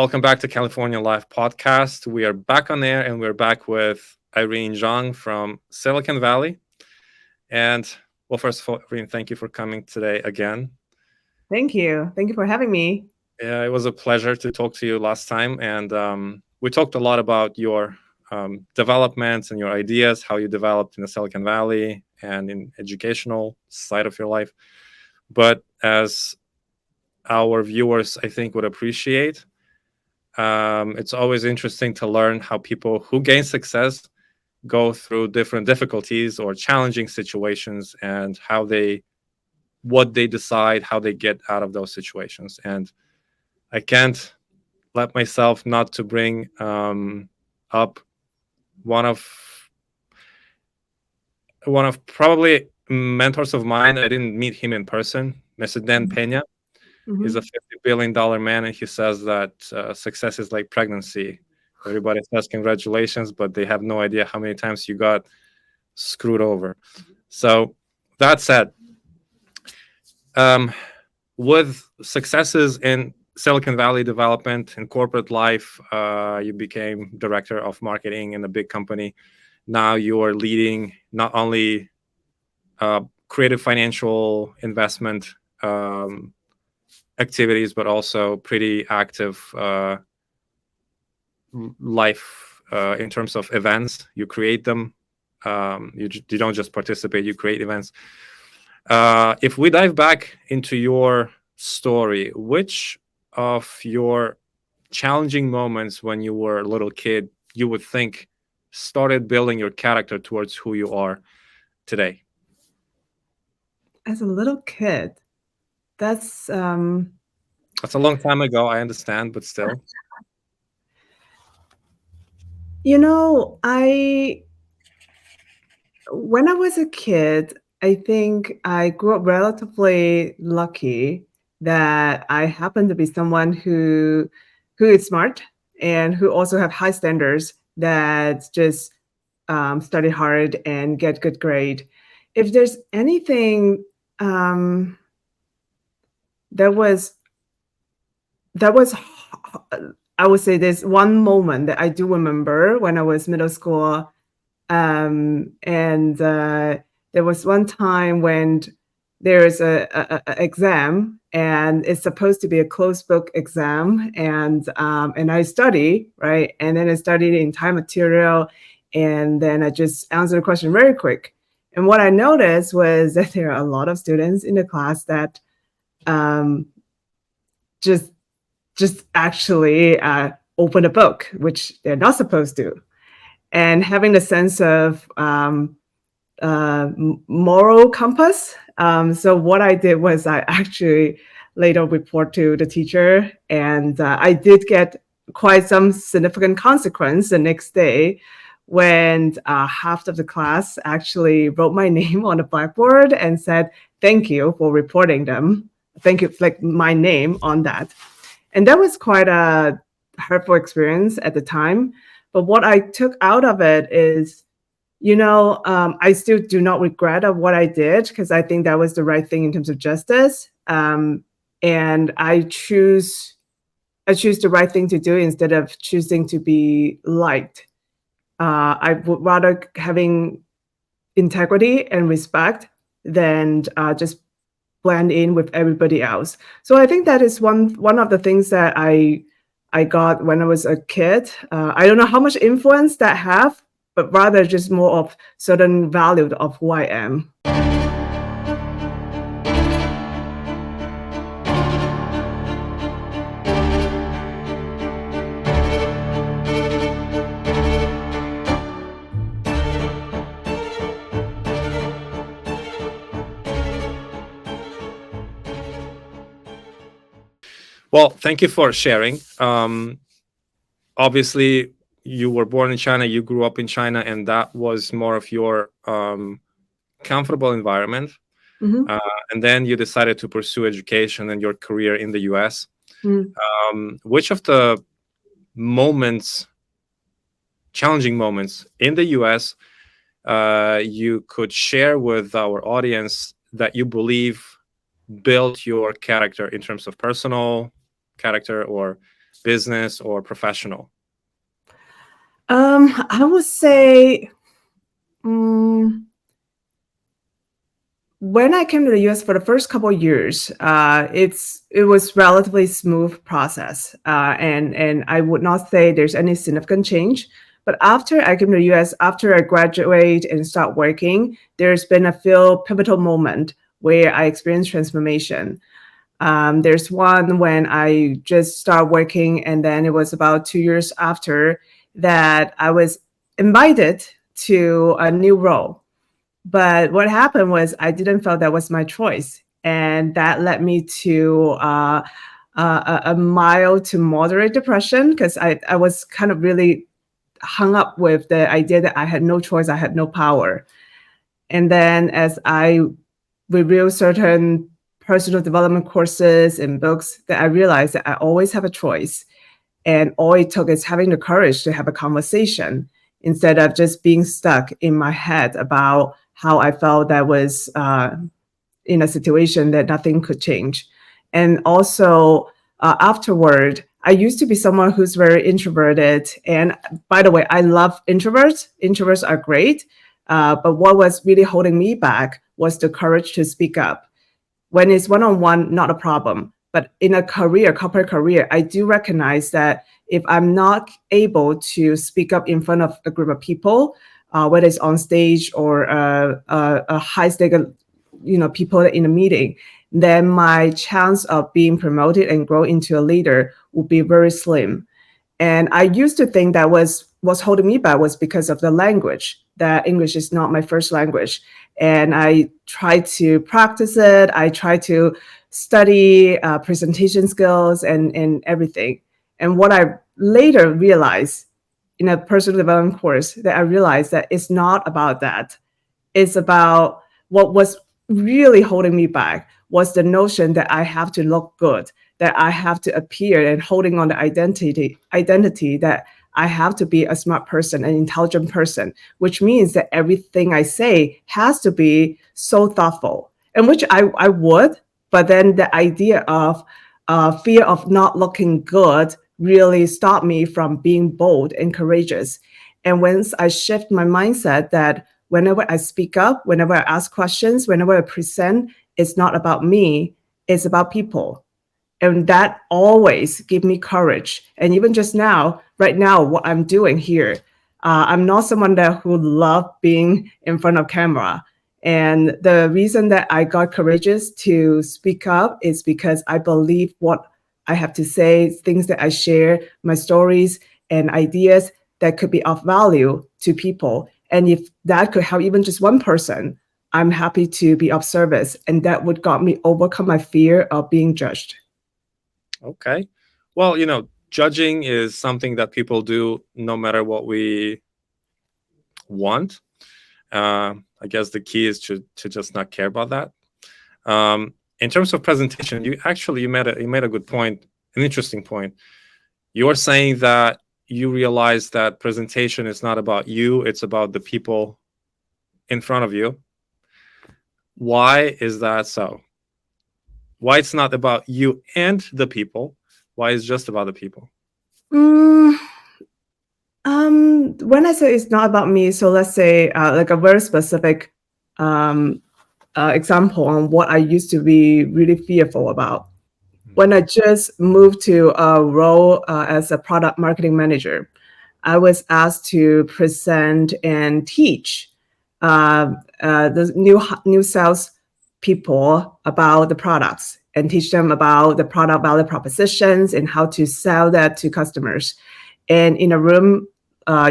Welcome back to California Live Podcast. We are back on air and we're back with Irene Zhang from Silicon Valley. And well, first of all, Irene, thank you for coming today again. Thank you. Thank you for having me. Yeah, it was a pleasure to talk to you last time. And we talked a lot about your developments and your ideas, how you developed in the Silicon Valley and in educational side of your life. But as our viewers, I think, would appreciate, it's always interesting to learn how people who gain success go through different difficulties or challenging situations and what they decide, how they get out of those situations. And I can't let myself not to bring up one of probably mentors of mine. I didn't meet him in person, Mr. Dan Pena. He's a Mm-hmm. $50 billion man, and he says that success is like pregnancy. Everybody says congratulations, but they have no idea how many times you got screwed over. So that said, with successes in Silicon Valley development and corporate life, you became director of marketing in a big company. Now you are leading not only creative financial investment activities, but also pretty active life in terms of events. You create them. You don't just participate, you create events. If we dive back into your story, which of your challenging moments when you were a little kid you would think started building your character towards who you are today? As a little kid, that's That's a long time ago, I understand, but still. I when I was a kid, I think I grew up relatively lucky that I happen to be someone who is smart and who also have high standards that just study hard and get good grade. If there's anything that was that was I would say there's one moment that I do remember when I was middle school, and there was one time when there's a exam and it's supposed to be a closed book exam, and I study, right, and then I studied the entire material, and then I just answered the question very quick. And what I noticed was that there are a lot of students in the class that um, just just actually open a book, which they're not supposed to. And having the sense of moral compass. So what I did was I actually later report to the teacher, and I did get quite some significant consequence the next day when half of the class actually wrote my name on the blackboard and said, "Thank you for reporting them. Thank you," like my name on that. And that was quite a hurtful experience at the time. But what I took out of it is, I still do not regret of what I did because I think that was the right thing in terms of justice. And I choose the right thing to do instead of choosing to be liked. I would rather having integrity and respect than just blend in with everybody else. So I think that is one of the things that I got when I was a kid. I don't know how much influence that have, but rather just more of certain value of who I am. Well, thank you for sharing. Obviously, you were born in China, you grew up in China, and that was more of your comfortable environment. Mm-hmm. And then you decided to pursue education and your career in the US. Which of the moments, challenging moments in the US, you could share with our audience that you believe built your character in terms of personal character or business or professional? I would say when I came to the US for the first couple of years, it was relatively smooth process, and I would not say there's any significant change. But after I came to the US, after I graduate and start working, there's been a few pivotal moment where I experienced transformation. There's one when I just started working, and then it was about 2 years after that I was invited to a new role. But what happened was I didn't feel that was my choice, and that led me to a mild to moderate depression because I was kind of really hung up with the idea that I had no choice, I had no power. And then as I reviewed certain personal development courses and books, that I realized that I always have a choice. And all it took is having the courage to have a conversation instead of just being stuck in my head about how I felt that was in a situation that nothing could change. And also afterward, I used to be someone who's very introverted. And by the way, I love introverts. Introverts are great. But what was really holding me back was the courage to speak up. When it's one-on-one, not a problem. But in a career, corporate career, I do recognize that if I'm not able to speak up in front of a group of people, whether it's on stage or a high stake, people in a meeting, then my chance of being promoted and grow into a leader would be very slim. And I used to think that what's holding me back was because of the language, that English is not my first language. And I try to practice it. I try to study presentation skills and everything. And what I later realized in a personal development course, that I realized that it's not about that. It's about what was really holding me back was the notion that I have to look good, that I have to appear, and holding on the identity that I have to be a smart person, an intelligent person, which means that everything I say has to be so thoughtful, and which I would, but then the idea of fear of not looking good really stopped me from being bold and courageous. And once I shift my mindset that whenever I speak up, whenever I ask questions, whenever I present, it's not about me, it's about people. And that always gave me courage. And even just now, right now, what I'm doing here, I'm not someone who love being in front of camera. And the reason that I got courageous to speak up is because I believe what I have to say, things that I share, my stories and ideas that could be of value to people. And if that could help even just one person, I'm happy to be of service. And that would got me overcome my fear of being judged. Okay. Well, judging is something that people do no matter what we want. I guess the key is to just not care about that. In terms of presentation, you made a good point, an interesting point. You're saying that you realize that presentation is not about you, it's about the people in front of you. Why is that so? Why it's not about you and the people? Why it's just about the people? When I say it's not about me, so let's say like a very specific example on what I used to be really fearful about. When I just moved to a role as a product marketing manager, I was asked to present and teach the new sales people about the products and teach them about the product value propositions and how to sell that to customers. And in a room,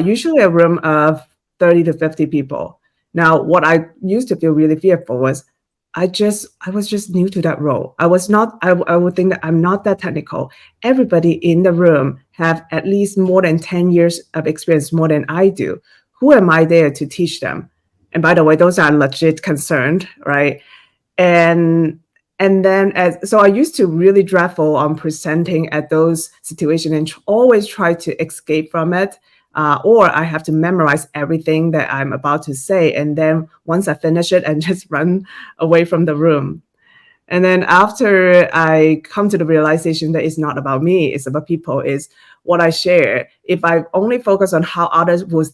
usually a room of 30 to 50 people. Now, what I used to feel really fearful was I was just new to that role. I would think that I'm not that technical. Everybody in the room have at least more than 10 years of experience, more than I do. Who am I there to teach them? And by the way, those are legit concerned, right? And then so I used to really dreadful on presenting at those situations and always try to escape from it. Or I have to memorize everything that I'm about to say. And then once I finish it and just run away from the room. And then after I come to the realization that it's not about me, it's about people, is what I share. If I only focus on how others would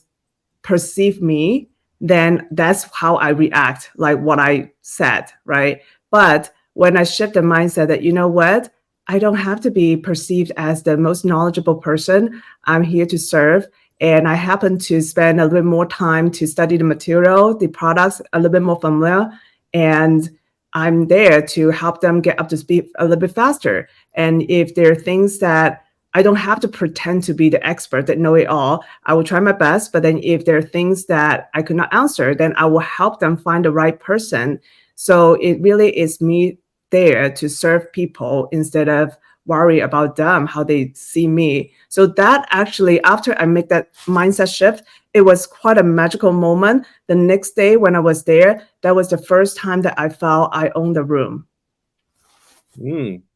perceive me, then that's how I react, like what I said, right? But when I shift the mindset that, you know what, I don't have to be perceived as the most knowledgeable person. I'm here to serve. And I happen to spend a little bit more time to study the material, the products, a little bit more familiar. And I'm there to help them get up to speed a little bit faster. And if there are things that I don't have to pretend to be the expert that know it all, I will try my best. But then if there are things that I could not answer, then I will help them find the right person. So it really is me there to serve people instead of worry about them, how they see me. So that actually, after I make that mindset shift, it was quite a magical moment. The next day when I was there, that was the first time that I felt I owned the room.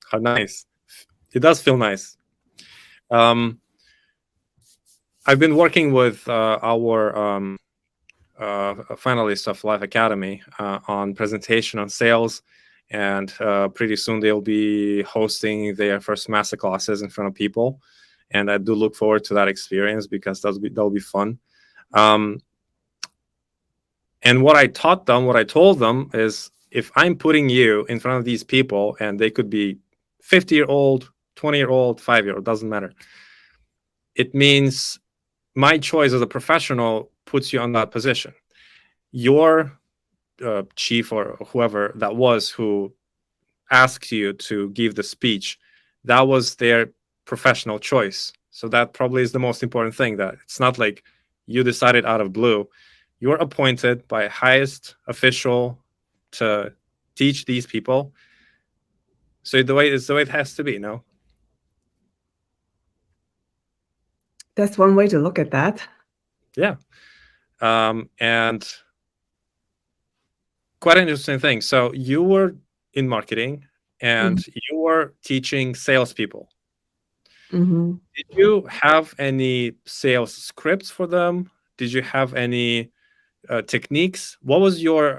How nice. It does feel nice. I've been working with our finalists of Life Academy on presentation on sales, and pretty soon they'll be hosting their first master classes in front of people, and I do look forward to that experience because that'll be fun. And what I taught them, what I told them is, if I'm putting you in front of these people, and they could be 50-year-old, 20-year-old, 5-year-old, doesn't matter. It means my choice as a professional puts you on that position. Your chief or whoever that was who asked you to give the speech, that was their professional choice. So that probably is the most important thing, that it's not like you decided out of blue. You're appointed by a highest official to teach these people. So it's the way it has to be, no? That's one way to look at that. Yeah. And quite an interesting thing. So you were in marketing and you were teaching salespeople. Mm-hmm. Did you have any sales scripts for them? Did you have any techniques? What was your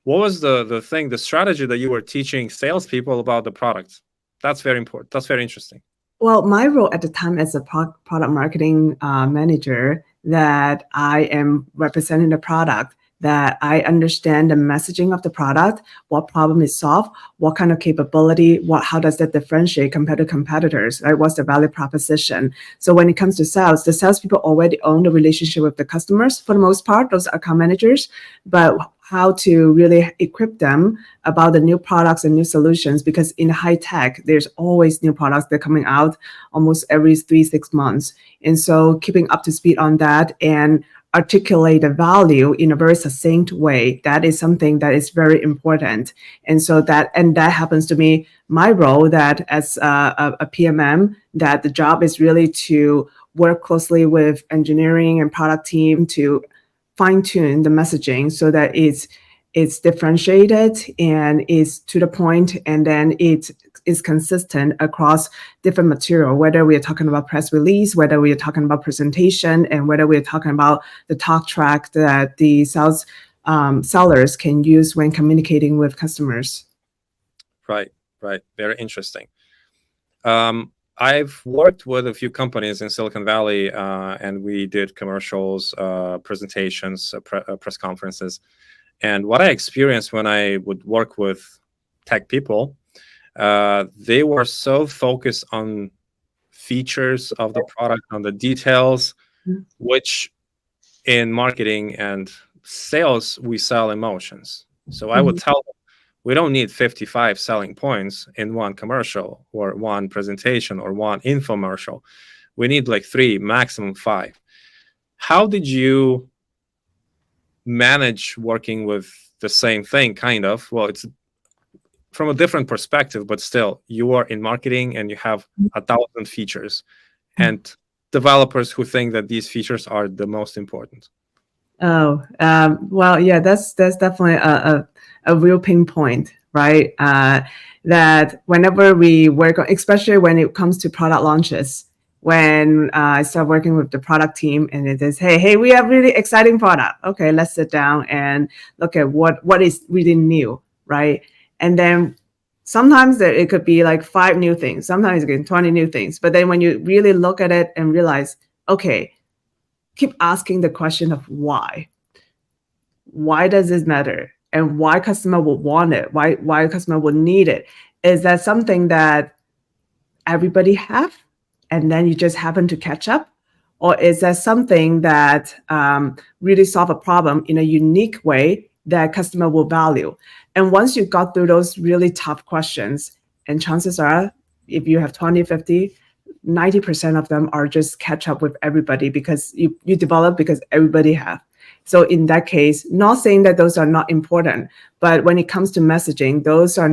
what was the thing, the strategy that you were teaching salespeople about the product? That's very important. That's very interesting. Well, my role at the time as a product marketing manager, that I am representing the product, that I understand the messaging of the product, what problem is solved, what kind of capability, how does that differentiate compared to competitors, right? What's the value proposition? So when it comes to sales, the salespeople already own the relationship with the customers for the most part, those account managers, but how to really equip them about the new products and new solutions, because in high tech, there's always new products that are coming out almost every 3-6 months. And so keeping up to speed on that and articulate the value in a very succinct way, that is something that is very important. And so that happens to be my role, that as a PMM, that the job is really to work closely with engineering and product team to fine-tune the messaging so that it's differentiated and is to the point, and then it is consistent across different material, whether we are talking about press release, whether we are talking about presentation, and whether we are talking about the talk track that the sellers can use when communicating with customers. Right. Very interesting. I've worked with a few companies in Silicon Valley, and we did commercials, presentations, press conferences. And what I experienced when I would work with tech people, they were so focused on features of the product, on the details, which in marketing and sales, we sell emotions. So I would tell them, we don't need 55 selling points in one commercial or one presentation or one infomercial. We need like 3, maximum 5. How did you manage working with the same thing, kind of? Well, it's from a different perspective, but still, you are in marketing and you have 1,000 features and developers who think that these features are the most important. Oh, well, yeah, that's definitely a real pain point, right? That whenever we work on, especially when it comes to product launches, when I start working with the product team and it is, hey, we have really exciting product. Okay, let's sit down and look at what is really new, right? And then sometimes it could be like 5 new things, sometimes again 20 new things. But then when you really look at it and realize, okay, keep asking the question of why. Why does this matter? And why customer would want it? Why customer would need it? Is that something that everybody have, and then you just happen to catch up? Or is that something that really solve a problem in a unique way that customer will value? And once you got through those really tough questions, and chances are, if you have 20, 50, 90% of them are just catch up with everybody because you develop because everybody have. So in that case, not saying that those are not important, but when it comes to messaging, those are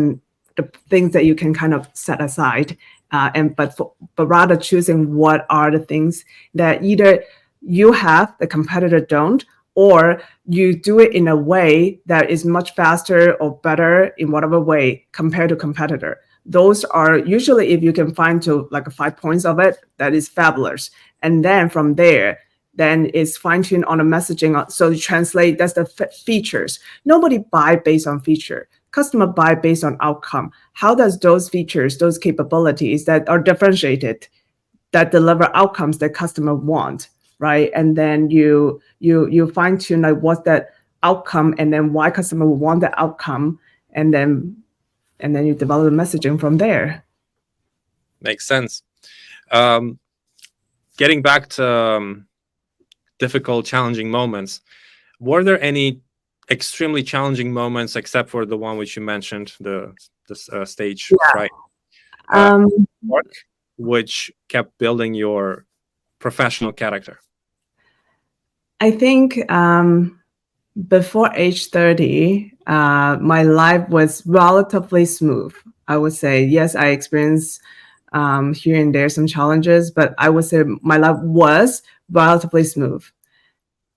the things that you can kind of set aside, but rather choosing what are the things that either you have, the competitor don't, or you do it in a way that is much faster or better in whatever way compared to competitor. Those are usually, if you can find to like 5 points of it, that is fabulous. And then from there, then it's fine-tuned on the messaging. So you translate, that's the features. Nobody buy based on feature. Customer buy based on outcome. How does those features, those capabilities that are differentiated, that deliver outcomes that customer want, right? And then you fine-tune like what's that outcome, and then why customer will want the outcome, and then you develop the messaging from there. Makes sense. Getting back to difficult, challenging moments, were there any extremely challenging moments except for the one which you mentioned, the stage fright, work, which kept building your professional character? I think before age 30, my life was relatively smooth. I would say, yes, I experienced here and there some challenges, but I would say my life was relatively smooth.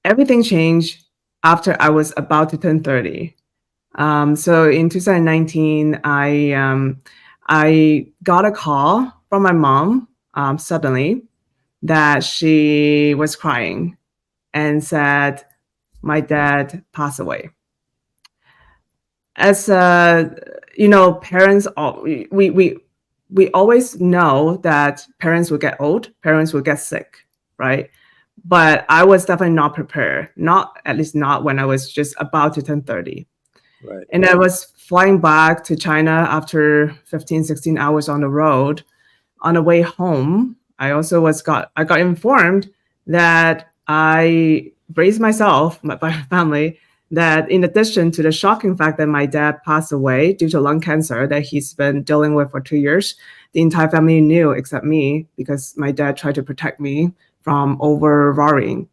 Everything changed after I was about to turn 30. So in 2019, I got a call from my mom suddenly that she was crying and said, my dad passed away. As parents, we always know that parents will get old, parents will get sick, right? But I was definitely not prepared, at least not when I was just about to turn 30. Right. And I was flying back to China after 15, 16 hours on the road. On the way home, I got informed that I braced myself, my family, that in addition to the shocking fact that my dad passed away due to lung cancer that he's been dealing with for 2 years, the entire family knew except me because my dad tried to protect me from worrying.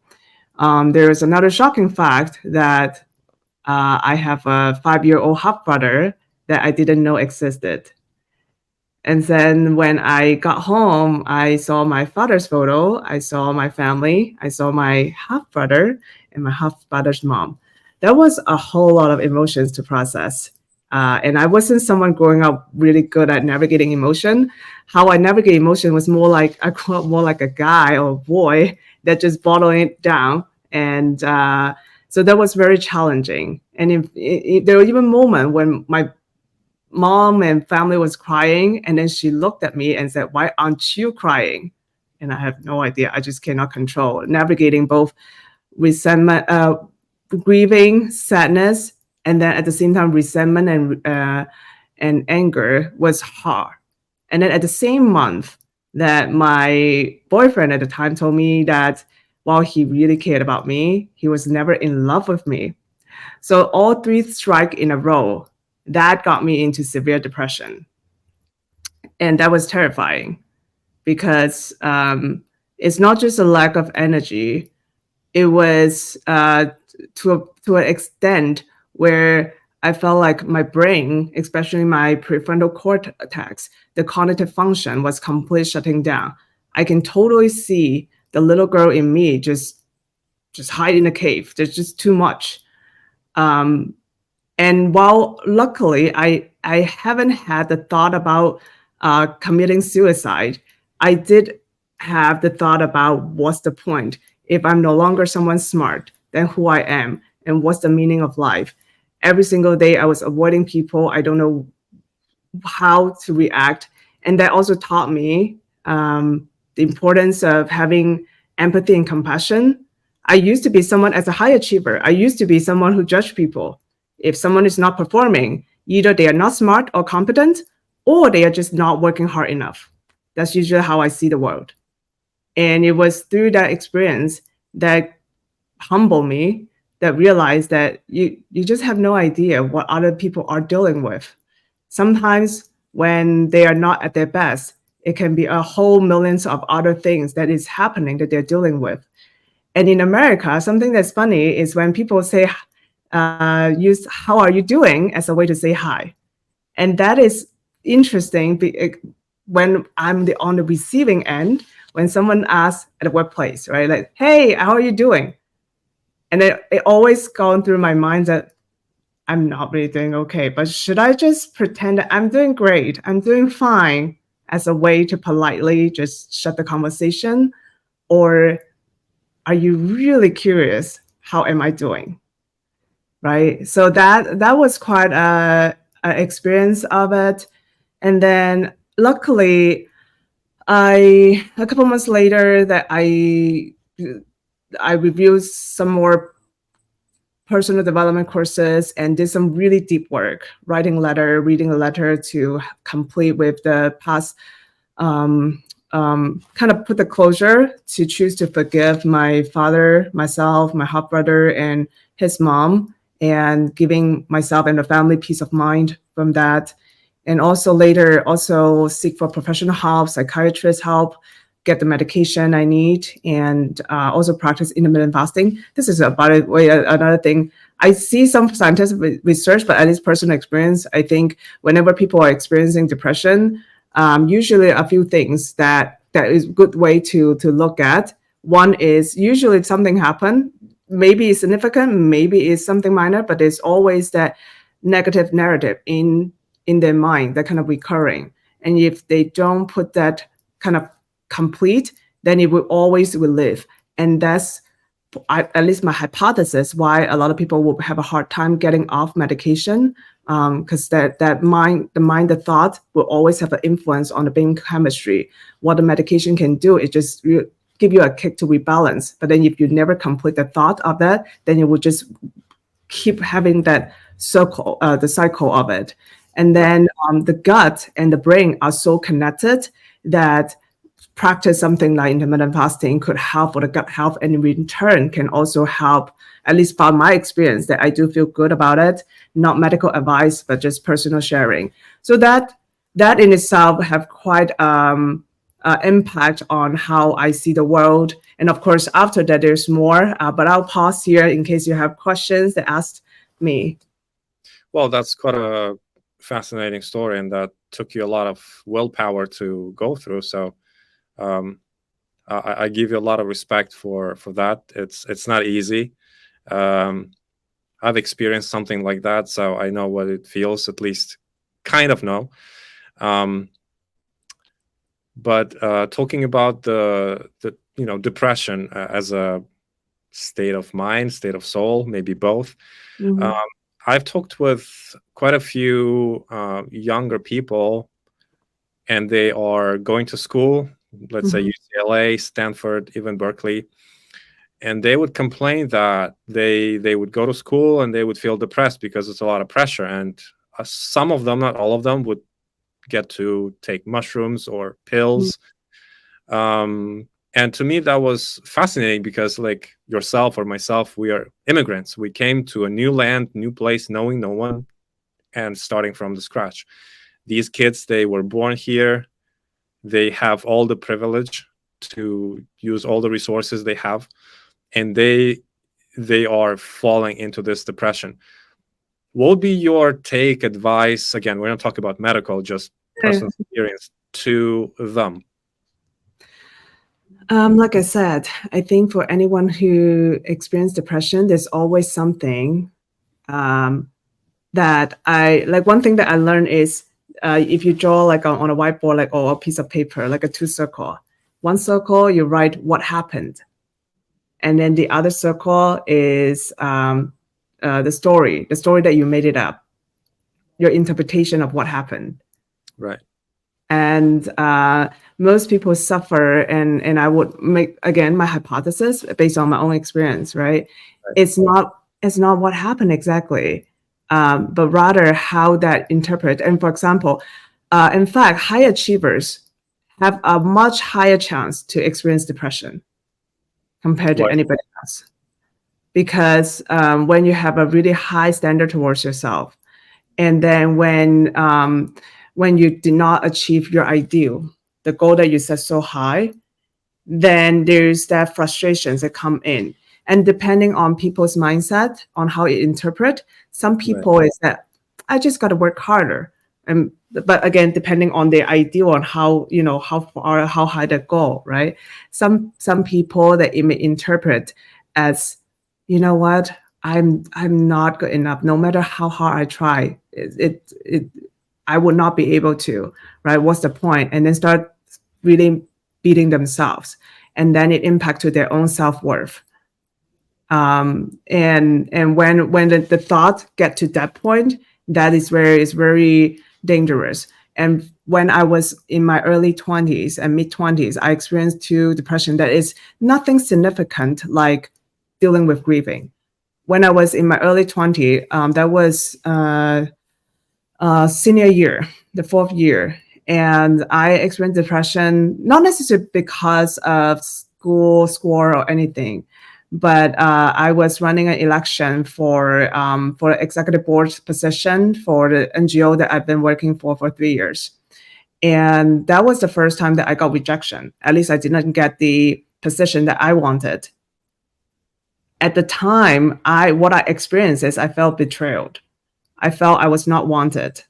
There is another shocking fact that I have a 5-year-old half brother that I didn't know existed. And then when I got home, I saw my father's photo, I saw my family, I saw my half brother and my half brother's mom. That was a whole lot of emotions to process. And I wasn't someone growing up really good at navigating emotion. How I navigate emotion was more like a guy or a boy that just bottling it down. And so that was very challenging. And there were even moments when my mom and family was crying, and then she looked at me and said, "Why aren't you crying?" And I have no idea. I just cannot control navigating both resentment, grieving, sadness, and then at the same time resentment and anger was hard. And then at the same month that my boyfriend at the time told me that while he really cared about me, he was never in love with me. So all 3 strike in a row, that got me into severe depression. And that was terrifying because it's not just a lack of energy. It was to an extent where I felt like my brain, especially my prefrontal cortex, the cognitive function was completely shutting down. I can totally see the little girl in me just hide in a cave. There's just too much. And while luckily I haven't had the thought about committing suicide, I did have the thought about what's the point if I'm no longer someone smart, then who I am, and what's the meaning of life. every single day I was avoiding people. I don't know how to react. And that also taught me the importance of having empathy and compassion. I used to be someone as a high achiever. I used to be someone who judged people. If someone is not performing, either they are not smart or competent, or they are just not working hard enough. That's usually how I see the world. And it was through that experience that humbled me, that realized that you just have no idea what other people are dealing with. Sometimes when they are not at their best, it can be a whole millions of other things that is happening that they're dealing with. And in America, something that's funny is when people say, use "how are you doing" as a way to say hi. And that is interesting when I'm on the receiving end, when someone asks at a workplace, right? Like, "Hey, how are you doing?" And it always gone through my mind that I'm not really doing okay, but should I just pretend that I'm doing great, I'm doing fine, as a way to politely just shut the conversation? Or are you really curious, how am I doing? Right? So that was quite a experience of it. And then luckily, a couple months later that I reviewed some more personal development courses and did some really deep work, reading a letter to complete with the past, kind of put the closure to choose to forgive my father, myself, my half brother, and his mom, and giving myself and the family peace of mind from that. And also later, also seek for professional help, psychiatrist help, get the medication I need, and also practice intermittent fasting. This is about it. Another thing. I see some scientific research, but at least personal experience, I think whenever people are experiencing depression, usually a few things that is a good way to look at. One is usually something happened, maybe it's significant, maybe it's something minor, but there's always that negative narrative in their mind that kind of recurring. And if they don't put that kind of complete, then it will always relive. And that's at least my hypothesis why a lot of people will have a hard time getting off medication, because the thought will always have an influence on the brain chemistry. What the medication can do is just give you a kick to rebalance. But then if you never complete the thought of that, then you will just keep having that circle, the cycle of it. And then the gut and the brain are so connected that practice something like intermittent fasting could help for the gut health, and in turn can also help, at least from my experience, that I do feel good about it. Not medical advice, but just personal sharing. So that in itself have quite impact on how I see the world. And of course, after that, there's more, but I'll pause here in case you have questions that asked me. Well, that's quite a fascinating story, and that took you a lot of willpower to go through. So I give you a lot of respect for that. It's not easy. I've experienced something like that, so I know what it feels, at least kind of know. But talking about the depression as a state of mind, state of soul, maybe both. Mhm. I've talked with quite a few younger people, and they are going to school, let's say UCLA, Stanford, even Berkeley, and they would complain that they would go to school and they would feel depressed because it's a lot of pressure. And some of them, not all of them, would get to take mushrooms or pills. And to me, that was fascinating because, like yourself or myself, we are immigrants. We came to a new land, new place, knowing no one, and starting from the scratch. These kids, they were born here. They have all the privilege to use all the resources they have, and they are falling into this depression. What would be your take, advice? Again, we're not talking about medical, just personal experience to them. Like I said, I think for anyone who experienced depression, there's always something that one thing that I learned is if you draw like on a whiteboard, like or a piece of paper, like a two circle. One circle, you write what happened. And then the other circle is the story that you made it up, your interpretation of what happened. Right. And most people suffer, and I would make, again, my hypothesis based on my own experience, right? It's not what happened exactly, but rather how that interpret. And for example, in fact, high achievers have a much higher chance to experience depression compared to anybody else. Because when you have a really high standard towards yourself, and then when you did not achieve your ideal, the goal that you set so high, then there's that frustrations that come in. And depending on people's mindset, on how you interpret, some people is that I just got to work harder. But again, depending on their ideal on how, how far, how high the goal, right? Some people that it may interpret as, you know what, I'm not good enough. No matter how hard I try, I would not be able to, right? What's the point? And then start really beating themselves, and then it impacts to their own self-worth. And when the thought get to that point, that is where it's very dangerous. And when I was in my early 20s and mid 20s, I experienced depression that is nothing significant like dealing with grieving. When I was in my early 20s, that was senior year, the 4th year. And I experienced depression, not necessarily because of school score or anything, but I was running an election for executive board position for the NGO that I've been working for 3 years. And that was the first time that I got rejection. At least I didn't get the position that I wanted. At the time, what I experienced is I felt betrayed. I felt I was not wanted.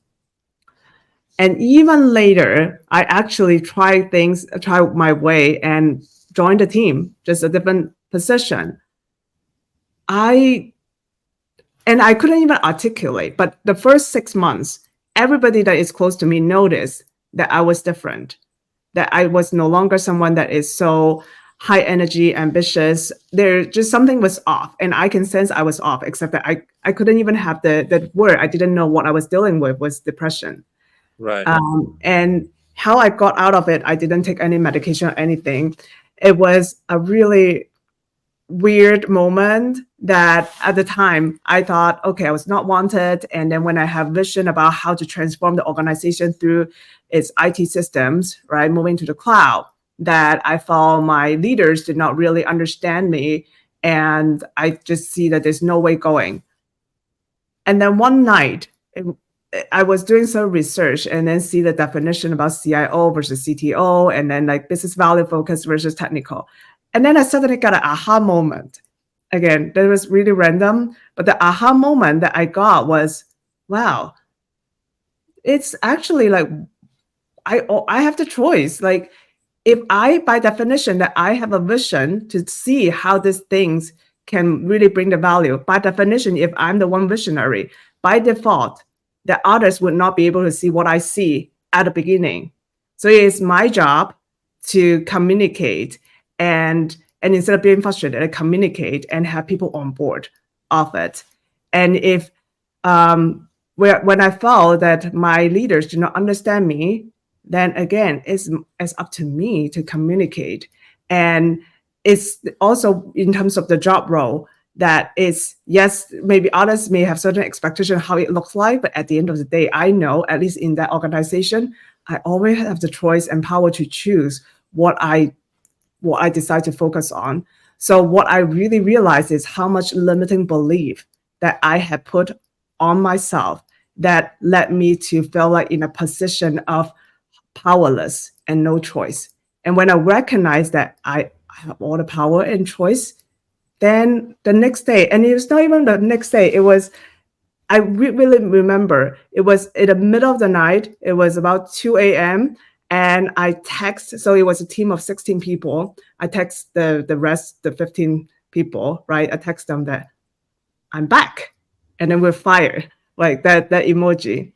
And even later, I actually tried my way and joined the team, just a different position. I couldn't even articulate, but the first 6 months, everybody that is close to me noticed that I was different, that I was no longer someone that is so high energy, ambitious. There just something was off, and I can sense I was off, except that I couldn't even have the word. I didn't know what I was dealing with was depression. Right. And how I got out of it, I didn't take any medication or anything. It was a really weird moment that at the time I thought, okay, I was not wanted. And then when I have vision about how to transform the organization through its IT systems, right, moving to the cloud, that I felt my leaders did not really understand me. And I just see that there's no way going. And then one night, I was doing some research and then see the definition about CIO versus CTO, and then like business value focus versus technical. And then I suddenly got an aha moment. Again, that was really random, but the aha moment that I got was, wow, it's actually like I have the choice. Like if I, by definition, that I have a vision to see how these things can really bring the value. By definition, if I'm the one visionary, by default, the others would not be able to see what I see at the beginning. So it's my job to communicate and instead of being frustrated, I communicate and have people on board of it. And if when I felt that my leaders do not understand me, then again, it's up to me to communicate. And it's also in terms of the job role, that is, yes, maybe others may have certain expectation how it looks like, but at the end of the day, I know, at least in that organization, I always have the choice and power to choose what I decide to focus on. So what I really realized is how much limiting belief that I had put on myself that led me to feel like in a position of powerless and no choice. And when I recognized that I have all the power and choice, then the next day, and it was not even the next day, it was, I really remember, it was in the middle of the night, it was about 2 a.m., and I text, so it was a team of 16 people. I text the rest, the 15 people, right? I text them that I'm back, and then we're fired, like that emoji.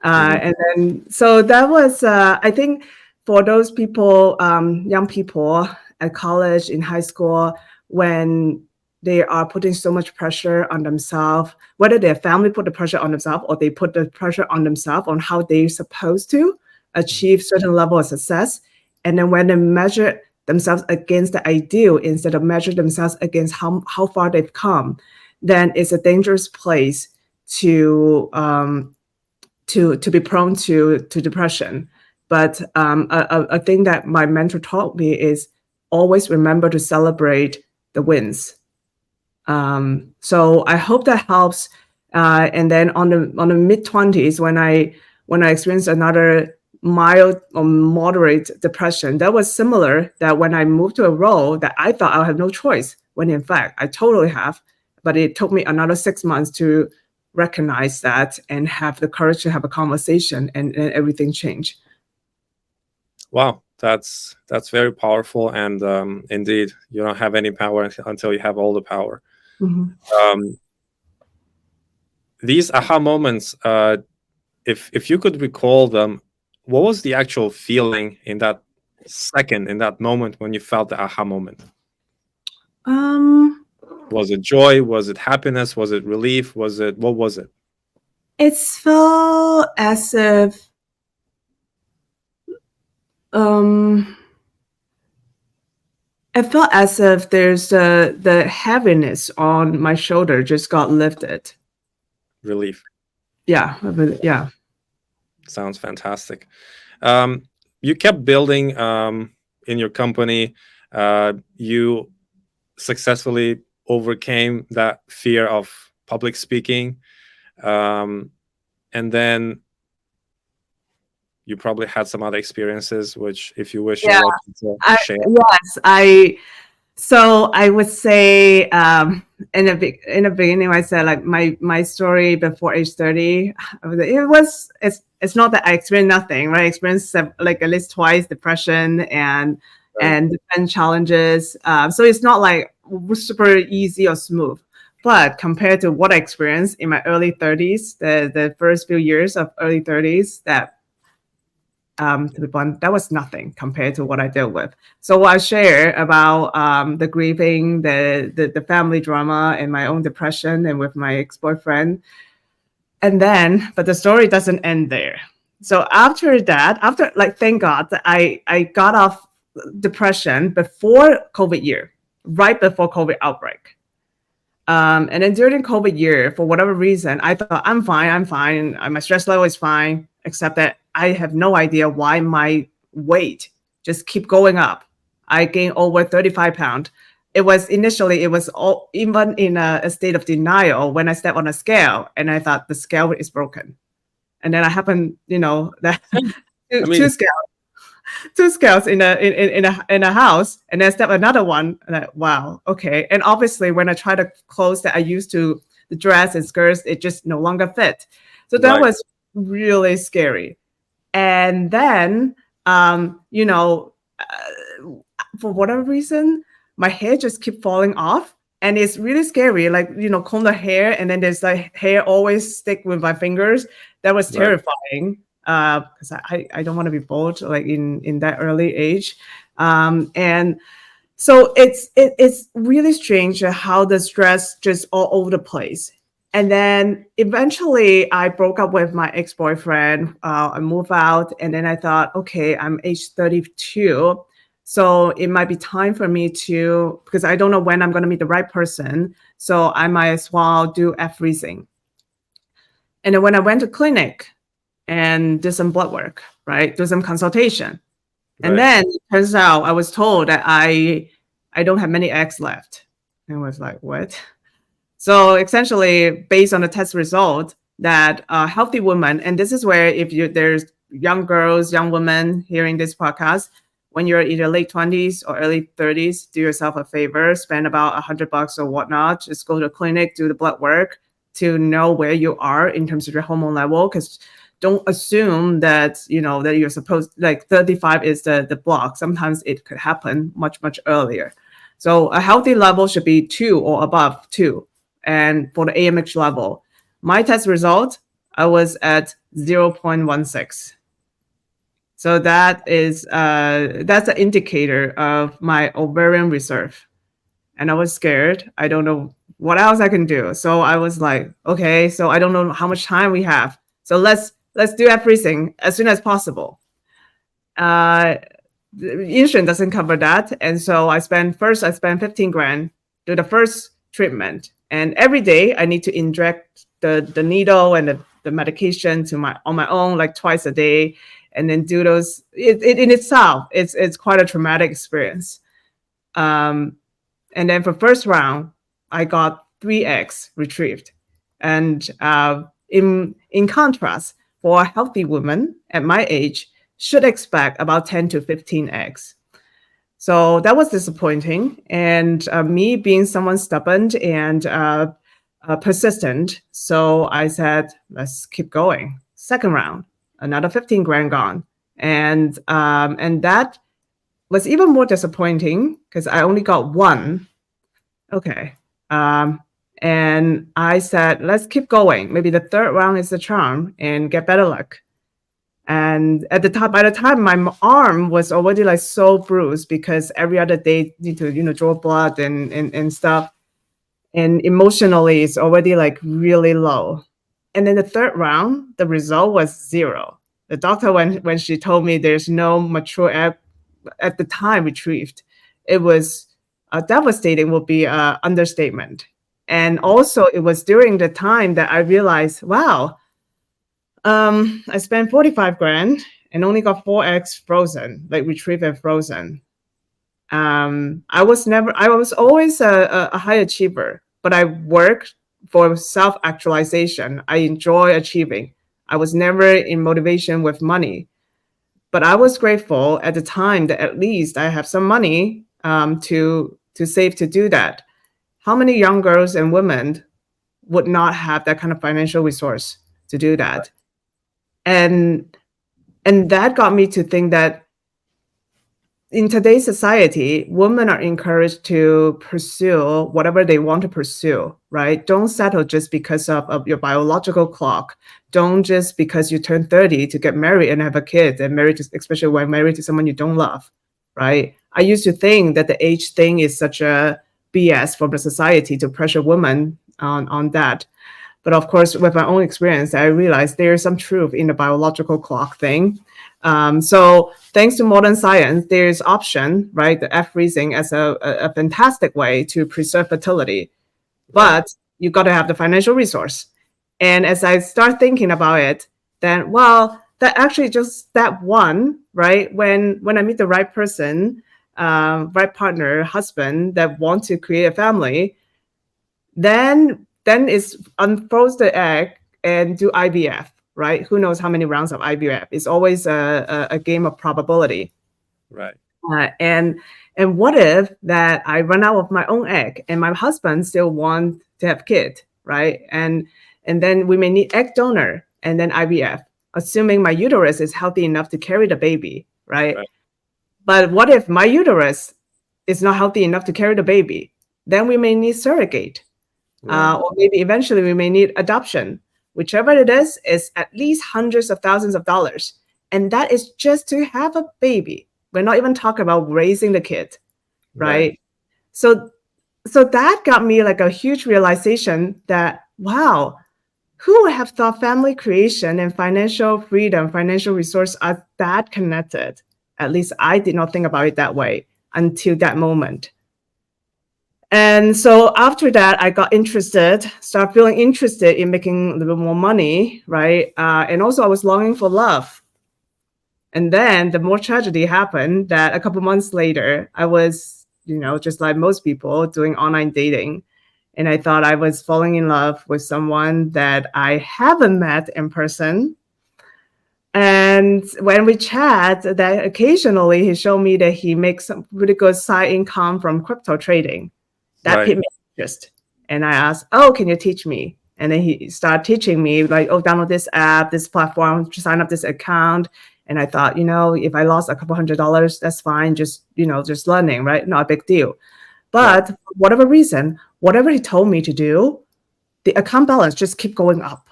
And then, so that was, I think for those people, young people at college, in high school, when they are putting so much pressure on themselves, whether their family put the pressure on themselves or they put the pressure on themselves on how they're supposed to achieve certain level of success. And then when they measure themselves against the ideal instead of measure themselves against how far they've come, then it's a dangerous place to be prone to depression. But a thing that my mentor taught me is always remember to celebrate the wins. So I hope that helps. And then on the mid-20s, when I experienced another mild or moderate depression, that was similar. That when I moved to a role that I thought I have no choice, when in fact I totally have. But it took me another 6 months to recognize that and have the courage to have a conversation, and everything changed. Wow, that's very powerful. And indeed, you don't have any power until you have all the power. These aha moments, if you could recall them, what was the actual feeling in that second, in that moment when you felt the aha moment? Was it joy? Was it happiness? Was it relief? What was it? It felt as if there's the heaviness on my shoulder just got lifted. Relief. Yeah. Sounds fantastic. You kept building in your company. You successfully overcame that fear of public speaking. And then you probably had some other experiences, which if you wish, you're welcome to share. Yes, so I would say in the beginning, I said like my story before age 30, it's not that I experienced nothing, right? I experienced like at least twice depression and different challenges. So it's not like super easy or smooth. But compared to what I experienced in my early 30s, the first few years of early 30s, that to be blunt, that was nothing compared to what I dealt with. So I share about the grieving, the family drama, and my own depression, and with my ex-boyfriend. And then, but the story doesn't end there. So after that, thank God that I got off depression before COVID year, right before COVID outbreak. And then during COVID year, for whatever reason, I thought I'm fine. My stress level is fine, except that I have no idea why my weight just keep going up. I gained over 35 pounds. It was all even in a state of denial when I stepped on a scale and I thought the scale is broken. And then I happened, that two scales in a house, and then step another one. And wow, okay. And obviously, when I try to clothes that I used to, the dress and skirts, it just no longer fit. So that was really scary. And then, for whatever reason, my hair just keep falling off, and it's really scary. Like comb the hair, and then there's like hair always stick with my fingers. That was terrifying. Because I don't want to be bald like in that early age, and so it's really strange how the stress just all over the place. And then eventually I broke up with my ex-boyfriend. I moved out, and then I thought, okay, I'm age 32, so it might be time for me to, because I don't know when I'm going to meet the right person, so I might as well do freezing. And then when I went to clinic and did some blood work, right? Do some consultation. And then it turns out I was told that I don't have many eggs left. And I was like, what? So essentially, based on the test result, that a healthy woman, and this is where there's young girls, young women hearing this podcast, when you're either late 20s or early 30s, do yourself a favor, spend about $100 or whatnot, just go to a clinic, do the blood work to know where you are in terms of your hormone level, because don't assume that that you're supposed, like 35 is the block. Sometimes it could happen much earlier. So a healthy level should be 2 or above 2. And for the AMH level, my test result, I was at 0.16. So that's an indicator of my ovarian reserve. and I was scared. I don't know what else I can do. So I was like, okay, so I don't know how much time we have. So let's do everything as soon as possible. The insurance doesn't cover that, and so I spent 15 grand to the first treatment, and every day I need to inject the needle and the medication on my own, like twice a day, and then do those. It in itself, it's quite a traumatic experience. And then for first round, I got 3 eggs retrieved, and in contrast, for a healthy woman at my age, should expect about 10 to 15 eggs. So that was disappointing. And me being someone stubborn and persistent, so I said, let's keep going. Second round, another 15 grand gone. And that was even more disappointing because I only got one. Okay. And I said, let's keep going. Maybe the third round is the charm and get better luck. And by the time my arm was already like so bruised because every other day need to draw blood and stuff, and emotionally it's already like really low. And then the third round, the result was 0. The doctor, when she told me there's no mature egg at the time retrieved, it was devastating. Would be an understatement. And also, it was during the time that I realized, wow. I spent 45 grand and only got 4 eggs frozen, like retrieved and frozen. I was always a high achiever, but I worked for self-actualization. I enjoy achieving. I was never in motivation with money, but I was grateful at the time that at least I have some money to save to do that. How many young girls and women would not have that kind of financial resource to do that? And that got me to think that in today's society, women are encouraged to pursue whatever they want to pursue, right? Don't settle just because of your biological clock. Don't just because you turn 30 to get married and have a kid, and especially when married to someone you don't love, right? I used to think that the age thing is such a BS from the society to pressure women on that. But of course, with my own experience, I realized there is some truth in the biological clock thing. So thanks to modern science, there's option, right? The egg freezing as a fantastic way to preserve fertility. But you got to have the financial resource. And as I start thinking about it, then, well, that actually just step one, right? When I meet the right person, right partner, husband that want to create a family, then it's unfroze the egg and do IVF, right? Who knows how many rounds of IVF? It's always a game of probability. Right. And what if that I run out of my own egg and my husband still want to have kid, right? And then we may need egg donor and then IVF, assuming my uterus is healthy enough to carry the baby, right? But what if my uterus is not healthy enough to carry the baby? Then we may need surrogate. Or maybe eventually we may need adoption. Whichever it is at least hundreds of thousands of dollars. And that is just to have a baby. We're not even talking about raising the kid, right? So that got me like a huge realization that, wow, who would have thought family creation and financial freedom, financial resource are that connected? At least I did not think about it that way until that moment. And so after that, I got started feeling interested in making a little more money, right? And also I was longing for love. And then the more tragedy happened that a couple months later, I was, just like most people doing online dating. And I thought I was falling in love with someone that I haven't met in person. And when we chat, that occasionally he showed me that he makes some really good side income from crypto trading. That piqued my interest. And I asked, oh, can you teach me? And then he started teaching me like, oh, download this app, this platform, sign up this account. And I thought, if I lost a couple $100, that's fine. Just learning, right? Not a big deal. But for whatever reason, whatever he told me to do, the account balance just kept going up.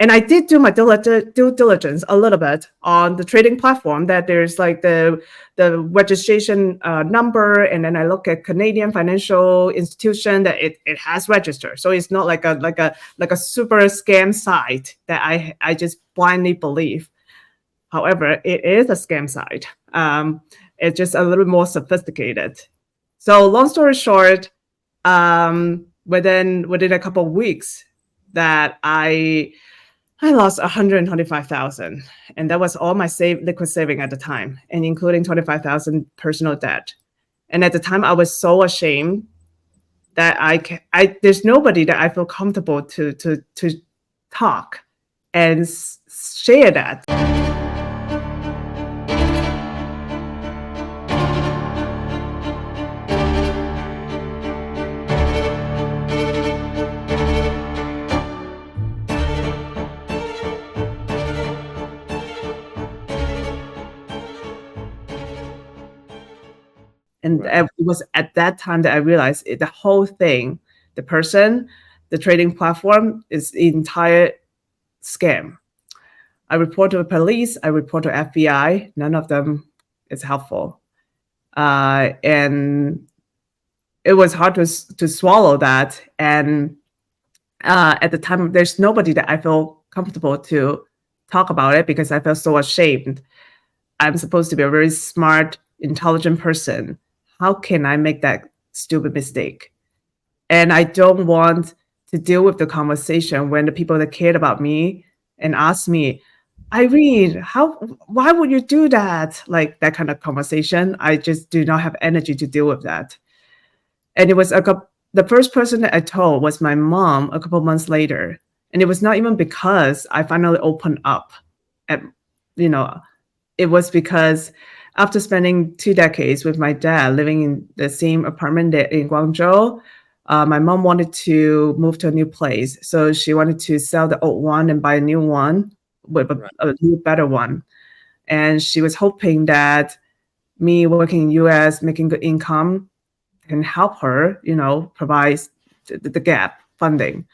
And I did do my due diligence a little bit on the trading platform, that there's like the registration number, and then I look at Canadian financial institution that it has registered. So it's not like a super scam site that I just blindly believe. However, it is a scam site. It's just a little more sophisticated. So long story short, within a couple of weeks, that I lost 125,000, and that was all my liquid saving at the time, and including 25,000 personal debt. And at the time, I was so ashamed that there's nobody that I feel comfortable to talk and share that. And it was at that time that I realized the whole thing, the person, the trading platform, is the entire scam. I report to the police, I report to FBI, none of them is helpful. And it was hard to swallow that. And at the time, there's nobody that I feel comfortable to talk about it, because I felt so ashamed. I'm supposed to be a very smart, intelligent person. How can I make that stupid mistake? And I don't want to deal with the conversation when the people that cared about me and asked me, Irene, why would you do that? Like that kind of conversation. I just do not have energy to deal with that. And it was the first person that I told was my mom a couple months later. And it was not even because I finally opened up. It was because after spending 2 decades with my dad living in the same apartment in Guangzhou, my mom wanted to move to a new place. So she wanted to sell the old one and buy a new one with a new, better one. And she was hoping that me working in US, making good income, can help her, provide the gap funding.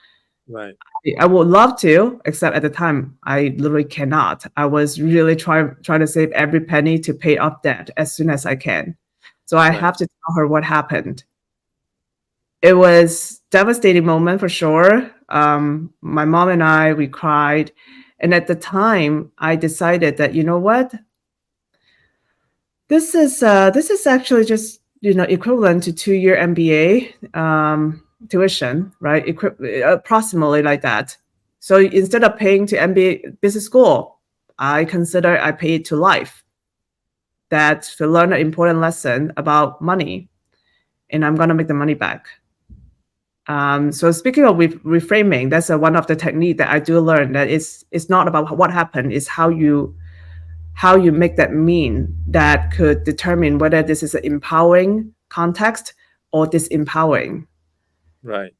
Right. I would love to, except at the time, I literally cannot. I was really trying to save every penny to pay off debt as soon as I can. So I have to tell her what happened. It was a devastating moment for sure. My mom and we cried. And at the time, I decided that, you know what? This is actually just, equivalent to 2-year MBA tuition, right? Approximately like that. So instead of paying to MBA business school, I consider I pay it to life. That to learn an important lesson about money, and I'm gonna make the money back. So speaking of reframing, that's one of the technique that I do learn. That it's not about what happened, it's how you make that mean that could determine whether this is an empowering context or disempowering. Right.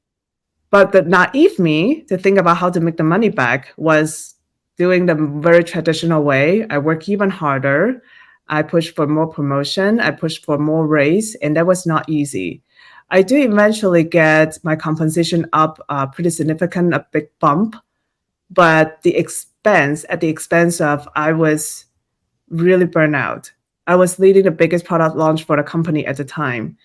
But the naive me to think about how to make the money back was doing the very traditional way. I work even harder. I pushed for more promotion. I pushed for more raise, and that was not easy. I do eventually get my compensation up pretty significant, a big bump, but at the expense of I was really burned out. I was leading the biggest product launch for the company at the time.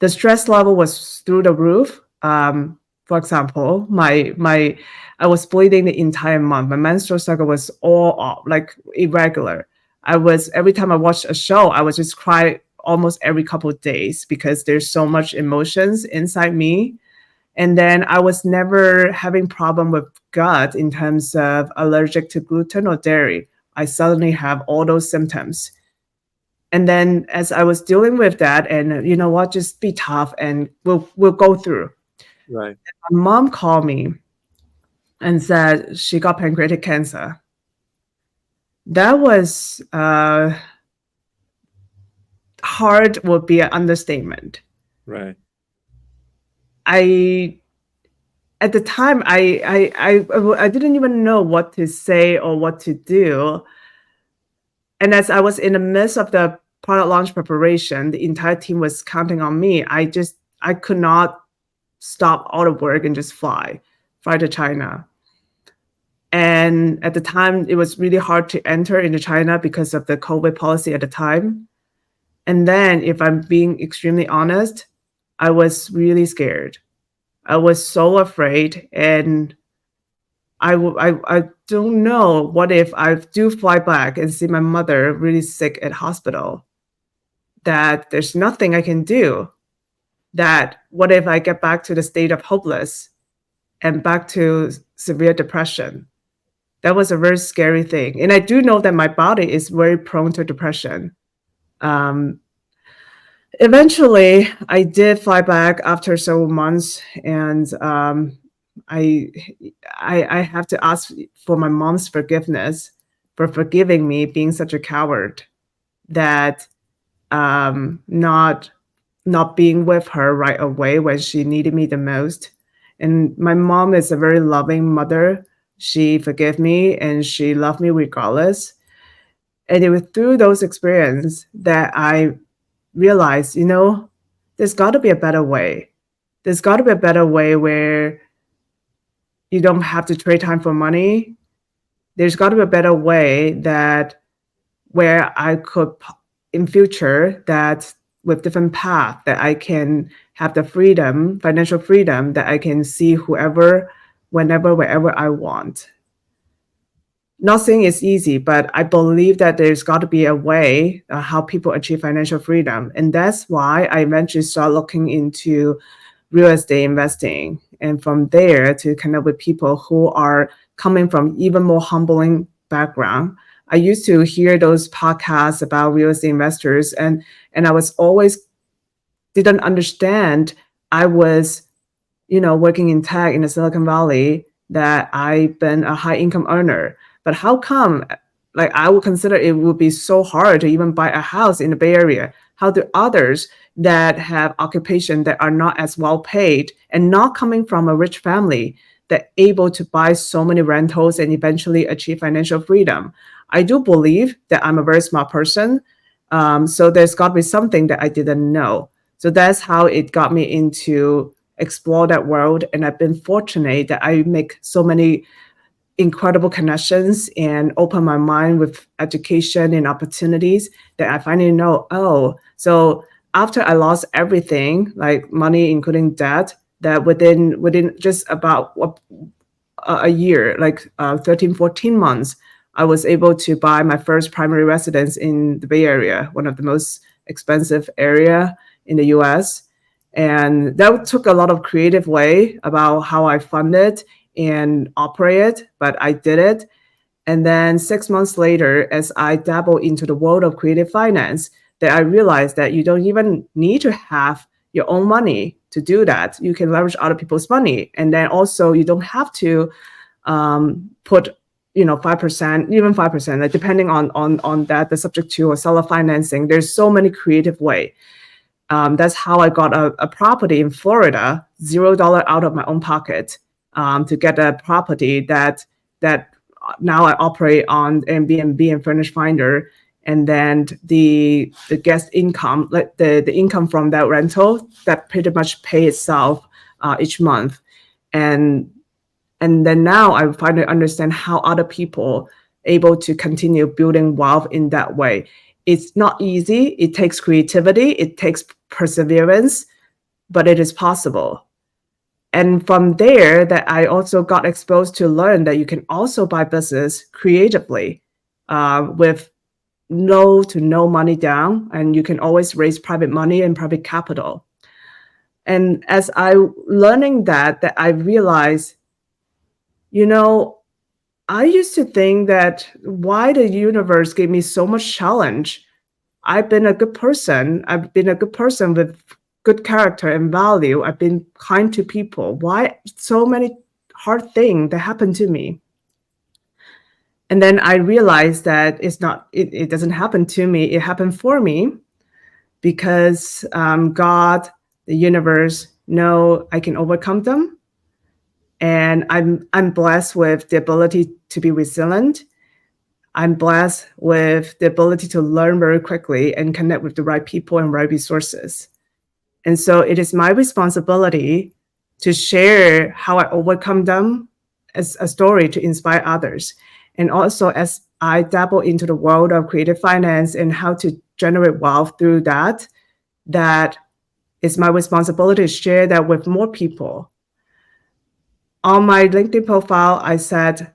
The stress level was through the roof. For example, I was bleeding the entire month. My menstrual cycle was all off, like irregular. Every time I watched a show, I would just cry almost every couple of days because there's so much emotions inside me. And then I was never having problem with gut in terms of allergic to gluten or dairy. I suddenly have all those symptoms. And then as I was dealing with that, and you know what, just be tough and we'll go through. Right. My mom called me and said she got pancreatic cancer. That was hard would be an understatement. Right. At the time, I didn't even know what to say or what to do. And as I was in the midst of the product launch preparation, the entire team was counting on me. I could not stop all the work and just fly to China. And at the time, it was really hard to enter into China because of the COVID policy at the time. And then, if I'm being extremely honest, I was really scared. I was so afraid, and I don't know what if I do fly back and see my mother really sick at hospital, that there's nothing I can do, that what if I get back to the state of hopeless and back to severe depression. That was a very scary thing. And I do know that my body is very prone to depression. Um, Eventually, I did fly back after several months, and I, I have to ask for my mom's forgiveness for forgiving me being such a coward, that not being with her right away when she needed me the most. And my mom is a very loving mother. She forgave me and she loved me regardless. And it was through those experiences that I realized, there's got to be a better way. There's got to be a better way where you don't have to trade time for money. There's got to be a better way that where I could in future, that with different path, that I can have the freedom, financial freedom, that I can see whoever, whenever, wherever I want. Nothing is easy, but I believe that there's got to be a way how people achieve financial freedom. And that's why I eventually started looking into real estate investing. And from there to connect with people who are coming from even more humbling background. I used to hear those podcasts about real estate investors, and I was always didn't understand. I was, working in tech in the Silicon Valley, that I've been a high income earner. But how come, like, I would consider it would be so hard to even buy a house in the Bay Area? How do others that have occupation that are not as well paid and not coming from a rich family that able to buy so many rentals and eventually achieve financial freedom? I do believe that I'm a very smart person. So there's got to be something that I didn't know. So that's how it got me into explore that world. And I've been fortunate that I make so many incredible connections and open my mind with education and opportunities, that I finally know, so after I lost everything, like money, including debt, that within just about a year, like 13, 14 months, I was able to buy my first primary residence in the Bay Area, one of the most expensive area in the US. And that took a lot of creative way about how I fund it and operate it, but I did it. And then 6 months later, as I dabble into the world of creative finance, that I realized that you don't even need to have your own money to do that. You can leverage other people's money. And then also you don't have to put 5%, even 5%, like depending on that, the subject to or seller financing. There's so many creative way. That's how I got a property in Florida, $0 out of my own pocket, to get a property that now I operate on Airbnb and Furnish Finder. And then the guest income, like the income from that rental, that pretty much pay itself each month. And then now I finally understand how other people able to continue building wealth in that way. It's not easy. It takes creativity. It takes perseverance, but it is possible. And from there, that I also got exposed to learn that you can also buy business creatively with low to no money down, and you can always raise private money and private capital. And as I learning that I realized, I used to think that why the universe gave me so much challenge. I've been a good person. I've been a good person with good character and value. I've been kind to people. Why so many hard things that happened to me? And then I realized that it doesn't happen to me. It happened for me because God, the universe, know I can overcome them. And I'm blessed with the ability to be resilient. I'm blessed with the ability to learn very quickly and connect with the right people and right resources. And so it is my responsibility to share how I overcome them as a story to inspire others. And also, as I dabble into the world of creative finance and how to generate wealth through that, that is my responsibility to share that with more people. On my LinkedIn profile, I said,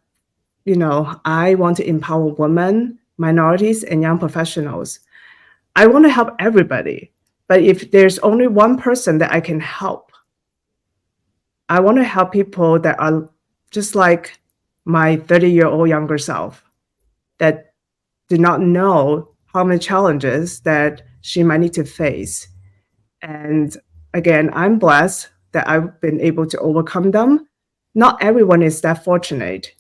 I want to empower women, minorities, and young professionals. I want to help everybody. But if there's only one person that I can help, I want to help people that are just like my 30-year-old younger self that did not know how many challenges that she might need to face. And again, I'm blessed that I've been able to overcome them. Not everyone is that fortunate.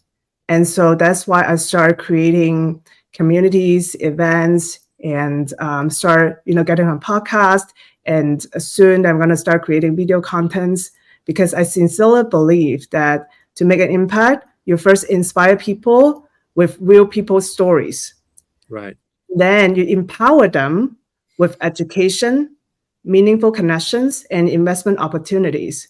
And so that's why I started creating communities, events, and start, getting on podcast. And soon I'm going to start creating video contents, because I sincerely believe that to make an impact, you first inspire people with real people's stories. Right. Then you empower them with education, meaningful connections, and investment opportunities.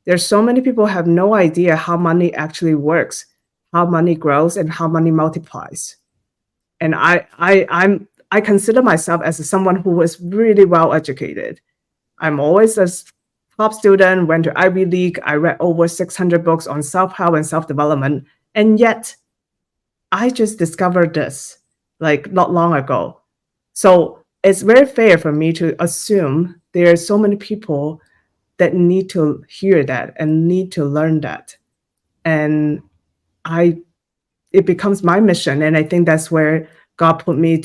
There's so many people have no idea how money actually works, how money grows, and how money multiplies. And I consider myself as someone who was really well educated. I'm always a top student, went to Ivy League. I read over 600 books on self-help and self-development. And yet I just discovered this like not long ago. So it's very fair for me to assume there are so many people that need to hear that and need to learn that. And it becomes my mission. And I think that's where God put me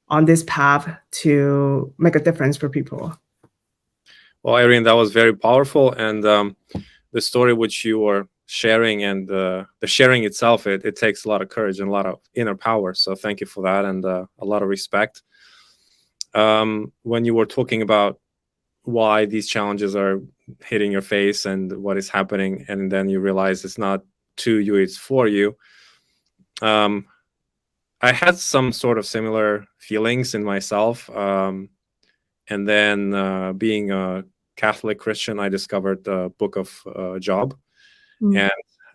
on this path to make a difference for people. Well, Irene, that was very powerful. And the story which you were sharing and the sharing itself, it takes a lot of courage and a lot of inner power. So thank you for that, and a lot of respect. When you were talking about why these challenges are hitting your face and what is happening, and then you realize it's not to you, it's for you. I had some sort of similar feelings in myself. And then being a Catholic Christian, I discovered the Book of Job. And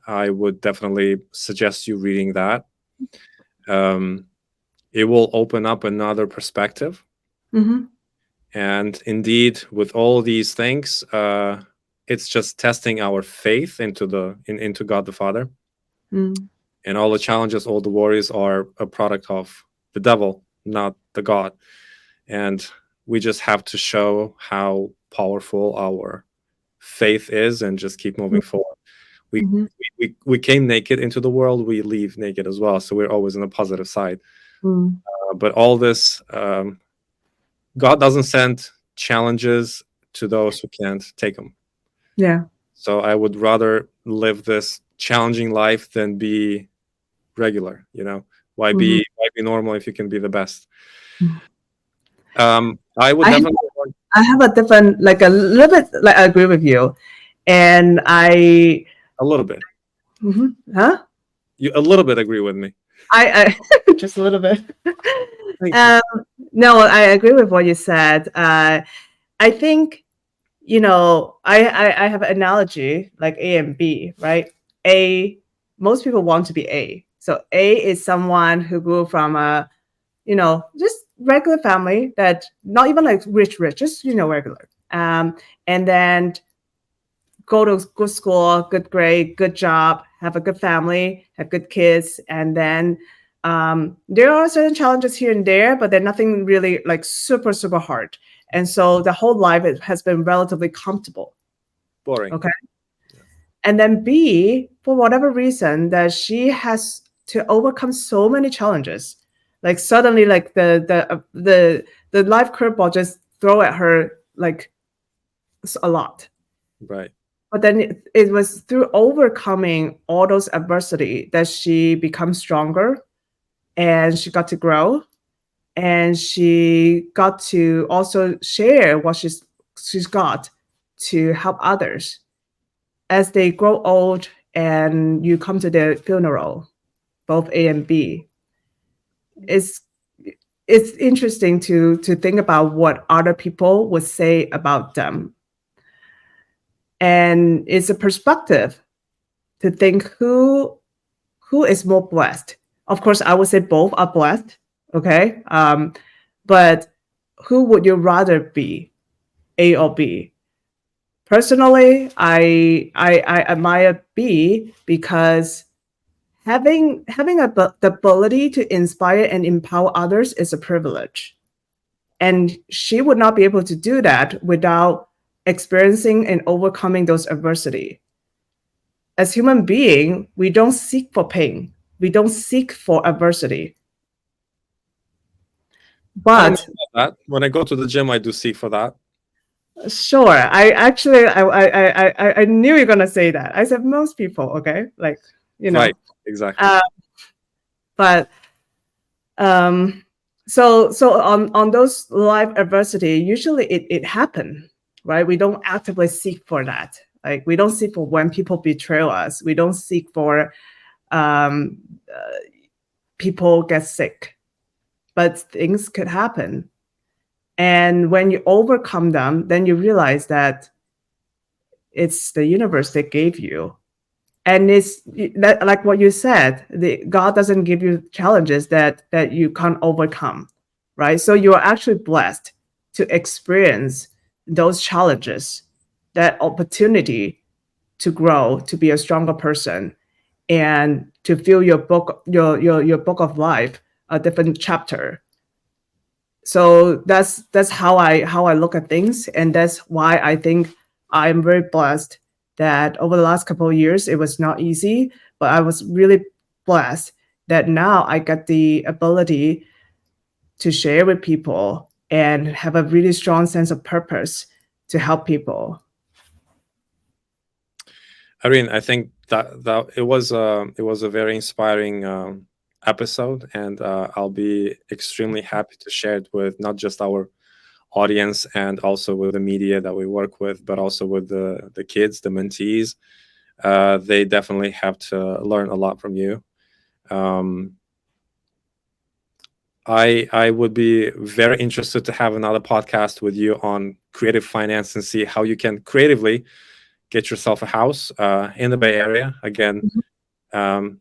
I would definitely suggest you reading that. It will open up another perspective. And indeed, with all these things, it's just testing our faith into God the Father. And all the challenges, all the worries are a product of the devil, not the God. And we just have to show how powerful our faith is and just keep moving forward. We came naked into the world, we leave naked as well. So we're always on the positive side. But all this, God doesn't send challenges to those who can't take them. Yeah. So I would rather live this challenging life than be regular. Why be normal if you can be the best? I would definitely. I have a different, like a little bit, like I agree with you, and a little bit. Huh? You a little bit agree with me. I just a little bit. No, I agree with what you said. I think, I have an analogy like A and B, right? Most people want to be A. So A is someone who grew from a, just regular family that not even like rich, just, regular. And then go to good school, good grade, good job, have a good family, have good kids. And then there are certain challenges here and there, but they're nothing really like super, super hard. And so the whole life has been relatively comfortable. Boring. Okay. Yeah. And then B, for whatever reason, that she has to overcome so many challenges. Like suddenly, like the life curveball just throw at her like a lot. Right. But then it was through overcoming all those adversity that she becomes stronger, and she got to grow, and she got to also share what she's got to help others as they grow old and you come to their funeral, both A and B. It's interesting to think about what other people would say about them. And it's a perspective to think who is more blessed. Of course, I would say both are blessed. Okay. But who would you rather be, A or B? Personally, I admire B because having the ability to inspire and empower others is a privilege. And she would not be able to do that without experiencing and overcoming those adversity. As human being, we don't seek for pain. We don't seek for adversity. I don't know But about that. When I go to the gym, I do seek for that. sure, I knew you're gonna say that. I said most people, okay, like Right, exactly. But so on those life adversity, usually it happen, right? We don't actively seek for that. Like we don't seek for when people betray us. We don't seek for um, people get sick, but things could happen. And when you overcome them, then you realize that it's the universe that gave you. And it's that, like what you said, God doesn't give you challenges that you can't overcome, right? So you are actually blessed to experience those challenges, that opportunity to grow, to be a stronger person, and to feel your book, your book of life, a different chapter. So that's how I look at things, and that's why I think I'm very blessed that over the last couple of years it was not easy, but I was really blessed that now I get the ability to share with people and have a really strong sense of purpose to help people. Irene, I think that it was a very inspiring episode, and I'll be extremely happy to share it with not just our audience and also with the media that we work with, but also with the kids, the mentees. They definitely have to learn a lot from you. Um, I would be very interested to have another podcast with you on creative finance and see how you can creatively get yourself a house in the Bay Area. Again,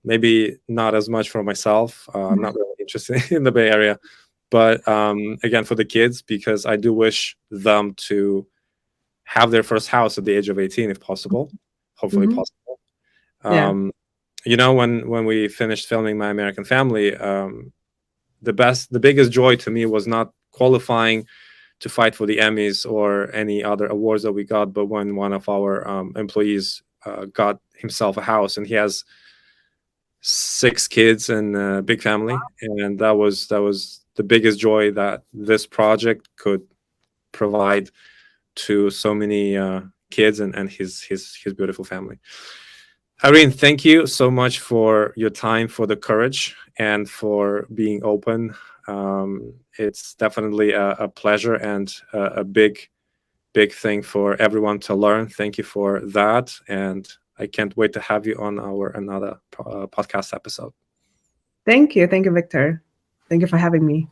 maybe not as much for myself. I'm not really interested in the Bay Area, but again, for the kids, because I do wish them to have their first house at the age of 18, if possible, hopefully Mhm. possible. Yeah. When we finished filming My American Family, the biggest joy to me was not qualifying to fight for the Emmys or any other awards that we got, but when one of our employees got himself a house, and he has 6 kids and a big family, and that was the biggest joy that this project could provide to so many kids and his beautiful family. Irene, thank you so much for your time, for the courage, and for being open. It's definitely a pleasure and a big thing for everyone to learn. Thank you for that, and I can't wait to have you on our another podcast episode. Thank you, Victor. Thank you for having me.